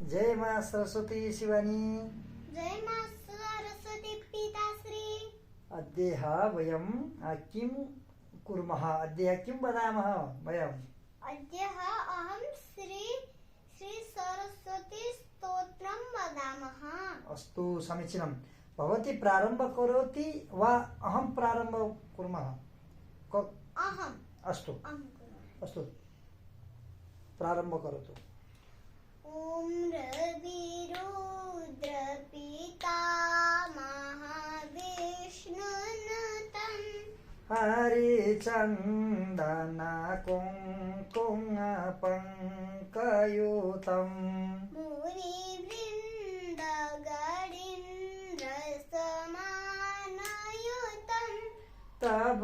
जय मां सरस्वती शिवानी। जय मां सरस्वती पिताश्री। अद्य वयं किं कुर्मः? अद्य किं वदामः वयम्? अद्य अहं श्री सरस्वती स्तोत्रं वदामः। अस्तु, समीचीनं। भवती प्रारम्भ करोति वा अहं प्रारम्भ कुर्मः? अहम्। अस्तु अस्तु, प्रारम्भ करोतु। ॐ रविरुद्र पितामहविष्णुनुतं हरिचन्दन कुङ्कुमपङ्कयुतं मुनिवृन्दगणीन्द्रसमानयुतं तव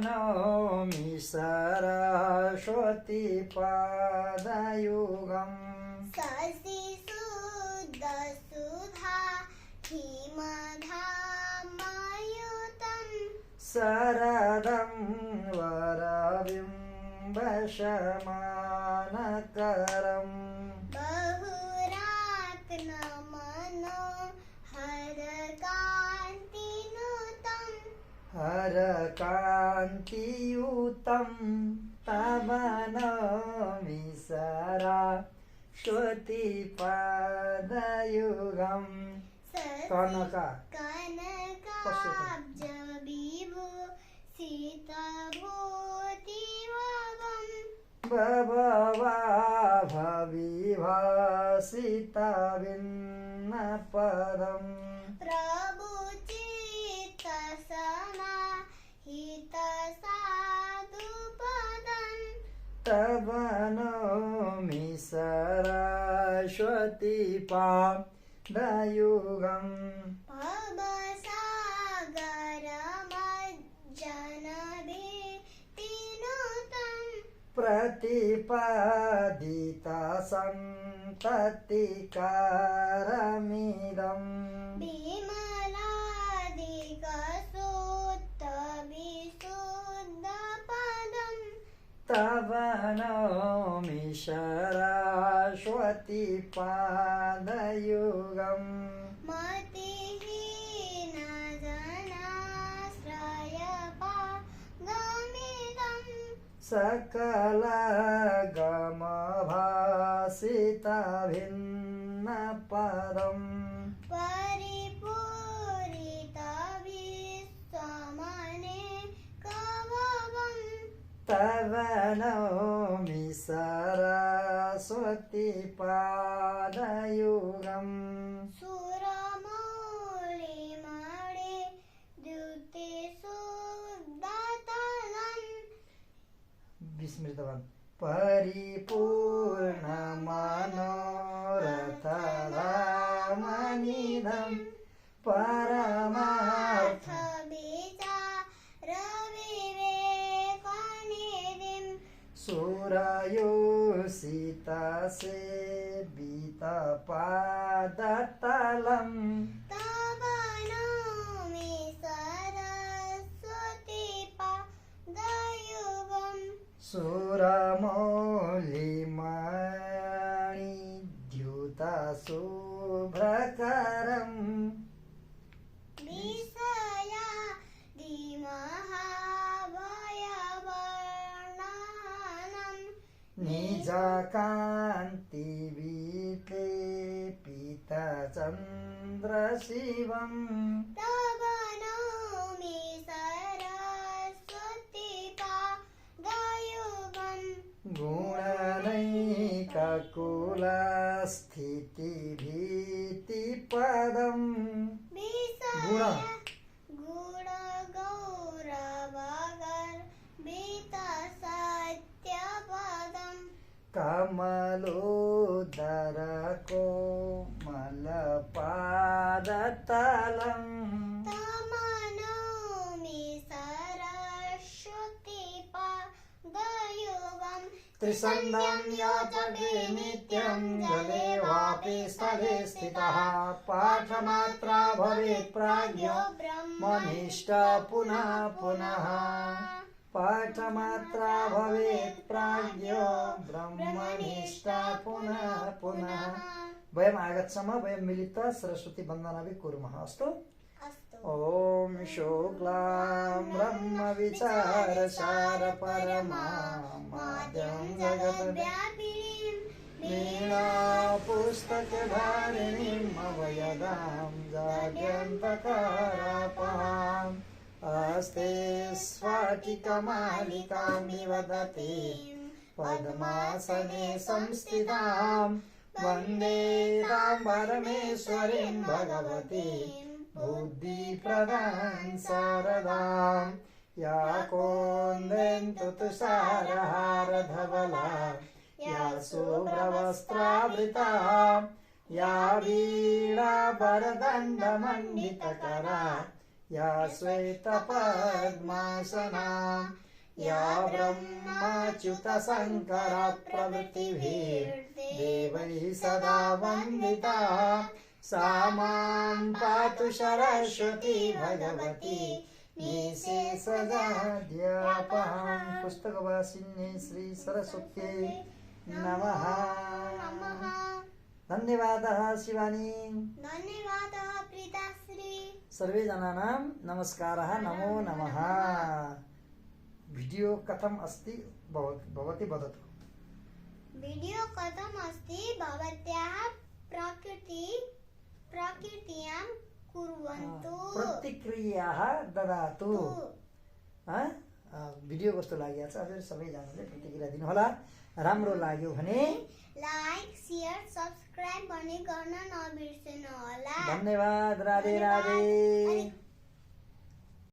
नौमि सरस्वती पादयुगम् शशिशुद्धसुधा हिमधामयुतं शरदं वरबिम्बशमानकरम् बहुरात्मनोहरकान्तिनुतं हरकान्तियुतं तव नौमि सरस्वती पादयुगम् कनकाब्जविभूषितभूतिवगं भववाभविभासितविन्नपदम् प्रभुचित्तसमाहितसाधुपदं तव नौमि सरस्वती पादयुगम् भवसागरमज्जनभीतिनुतं प्रतिपदितसन्ततिकारमिदम् विमलादिकसूत्तविशुद्धपदं तव नौमि सरस्वती पादयुगम् मतिहीनजनाश्रयपागमिदं सकलगमभासितभिन्नपदम् परिपूरितविश्वमनेकभवं तव नौमि सरस्वती पादयुगम् सुरमौलिमणे द्युतिशुद्धतलं विस्मृतवान्। परिपूर्णमनोरथधामनिधं परमार्थ रविवेकनिधिं सुरयोषितसेवितपादतलम् तव नौमि सरस्वती पादयुगं सुरमौलिमणिद्युतशुभ्रकरम् विषयादिमहाभयवर्णनं निजकान्तिविलेपितचन्द्रशिवम् तव नौमि सरस्वती पादयुगं गुणनैककुलस्थितिभीतिपदम् गुणगौरवगर्भितसत्यपदं कमलोदरकोमलपादतलम् तव नौमि सरस्वती पादयुगं त्रिसन्ध्यं योजते नित्यं जले वापि स्थले स्थितः पाठमात्रा भवेत् प्राज्ञो मनिष्ठ पुनः पुनः पाठमात्रा भवेत् प्राज्ञो ब्रह्मनिष्ठ पुनः पुनः वयम् आगच्छामः, वयं मिलित्वा सरस्वती वन्दनापि कुर्मः। अस्तु। अस्तु। ॐ शुक्लां ब्रह्मविचारसार परमाद्यं जगद्व्यापिनीं वीणापुस्तकधारिणीम् अभयदां जाड्यन्तकारापहाम् अस्ते स्फटिकमालिकां निवदतीं पद्मासने संस्थितां वन्दे तां परमेश्वरीं भगवतीं बुद्धिप्रदां शारदां या कौन्देन्दु तुषारहारधवला या शुभ्रवस्त्रावृता या वीणाभरदण्डमण्डितकरा या श्वेतपद्मासना या ब्रह्माच्युतशङ्करप्रभृतिभिर्देवैः सदा वन्दिता सा मां पातु सरस्वती भगवती निःशेषजाड्यापहां। पुस्तकवासिन्यै श्री सरस्वत्यै नमः। धन्यवादः शिवानी। धन्यवादः प्रीताश्री। सर्वे जनानां नमस्कारः, नमो नमः। वीडियो कथम् अस्ति भवती वदतु। वीडियो कथम् अस्ति भवत्याः प्रकृतियां कुर्वन्तु। प्रतिक्रियाः ददातु। भिडियो कस्तो लागेको छ हजुर सबैजनाले प्रतिक्रिया दिनुहोला। राम्रो लाग्यो भने लाइक शेयर सब्सक्राइब पनि गर्न नबिर्सनु होला। धन्यवाद। राधे राधे।